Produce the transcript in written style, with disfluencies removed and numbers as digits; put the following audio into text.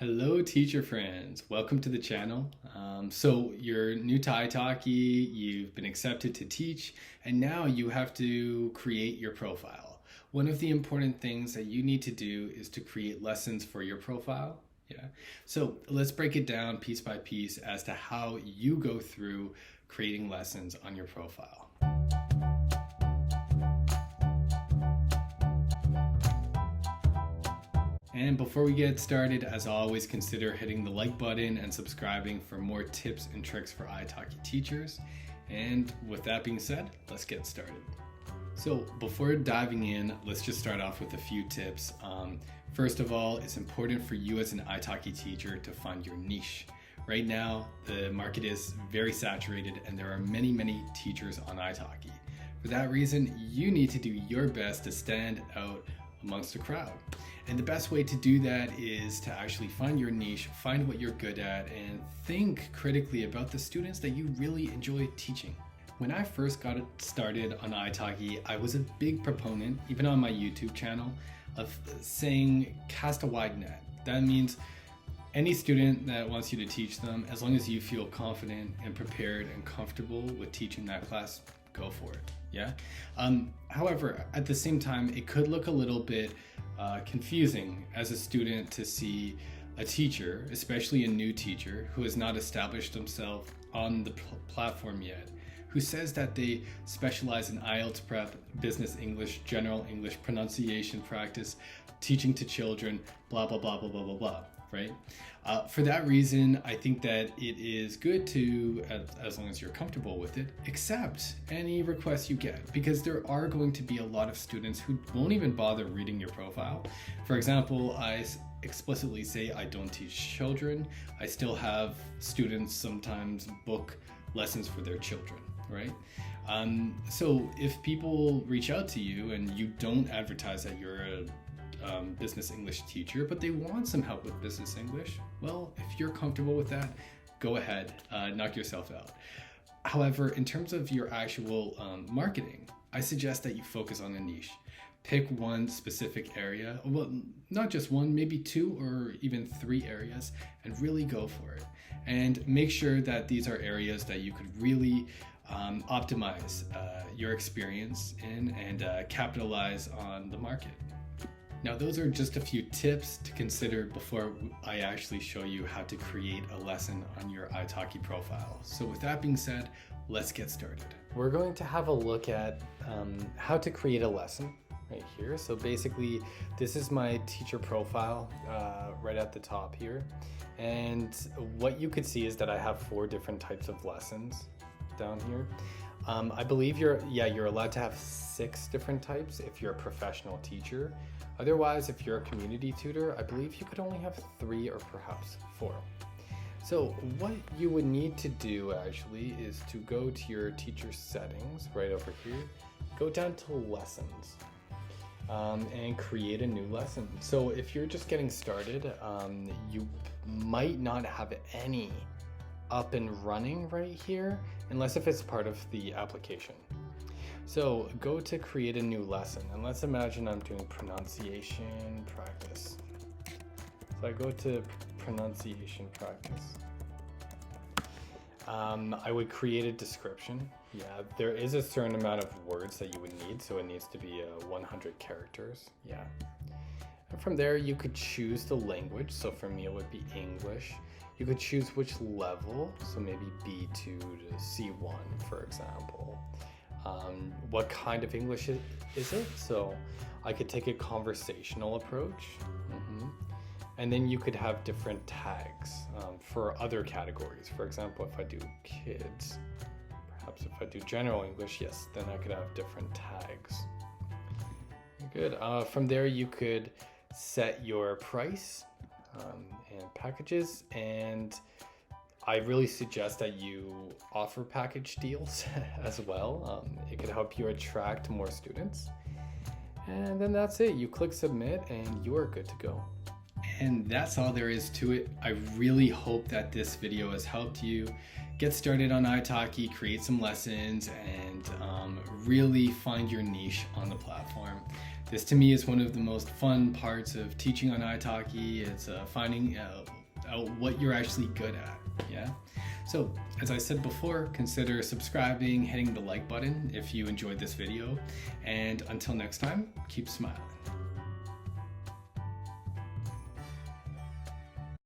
Hello teacher friends, welcome to the channel. So you're new to iTalki, you've been accepted to teach, and now you have to create your profile. One of the important things that you need to do is to create lessons for your profile. So let's break it down piece by piece as to how you go through creating lessons on your profile. And before we get started, as always, consider hitting the like button and subscribing for more tips and tricks for iTalki teachers. And with that being said, let's get started. So before diving in, let's just start off with a few tips. First of all, it's important for you as an iTalki teacher to find your niche. Right now, the market is very saturated and there are many teachers on iTalki. For that reason, you need to do your best to stand out amongst the crowd. And the best way to do that is to actually find your niche, find what you're good at, and think critically about the students that you really enjoy teaching. When I first got started on iTalki, I was a big proponent, even on my YouTube channel, of saying cast a wide net. That means any student that wants you to teach them, as long as you feel confident and prepared and comfortable with teaching that class, go for it. However, at the same time, it could look a little bit confusing as a student to see a teacher, especially a new teacher who has not established themselves on the platform yet, who says that they specialize in IELTS prep, business English, general English, pronunciation practice, teaching to children, blah blah blah blah blah blah blah, right? For that reason, I think that it is good to, as long as you're comfortable with it, accept any requests you get, because there are going to be a lot of students who won't even bother reading your profile. For example, I explicitly say I don't teach children. I still have students sometimes book lessons for their children, right? So if people reach out to you and you don't advertise that you're a business English teacher, but they want some help with business English, well, if you're comfortable with that, go ahead, knock yourself out. However, in terms of your actual marketing, I suggest that you focus on a niche. Pick one specific area, well, not just one, maybe two or even three areas, and really go for it. And make sure that these are areas that you could really optimize your experience in and capitalize on the market. Now, those are just a few tips to consider before I actually show you how to create a lesson on your iTalki profile. So with that being said, let's get started. We're going to have a look at how to create a lesson right here. So basically, this is my teacher profile right at the top here. And what you could see is that I have 4 different types of lessons down here. I believe you're allowed to have 6 different types if you're a professional teacher. Otherwise, if you're a community tutor, I believe you could only have 3 or perhaps 4. So what you would need to do actually is to go to your teacher settings right over here, go down to lessons, and create a new lesson. So if you're just getting started, you might not have any up and running right here, unless if it's part of the application. So go to create a new lesson, and let's imagine I'm doing pronunciation practice. So I go to pronunciation practice. I would create a description. There is a certain amount of words that you would need, so it needs to be 100 characters. And from there you could choose the language. So for me it would be English. You could choose which level, so maybe B2 to C1, for example. What kind of English is it? So I could take a conversational approach. And then you could have different tags for other categories. For example, if I do kids, perhaps if I do general English, yes, then I could have different tags. Good. From there, you could set your price and packages, and I really suggest that you offer package deals as well. It could help you attract more students. And then that's it. You click submit and you are good to go. And that's all there is to it. I really hope that this video has helped you. get started on iTalki, create some lessons, and really find your niche on the platform. This to me is one of the most fun parts of teaching on iTalki. It's finding out what you're actually good at. Yeah. So as I said before, consider subscribing, hitting the like button if you enjoyed this video, and until next time, keep smiling.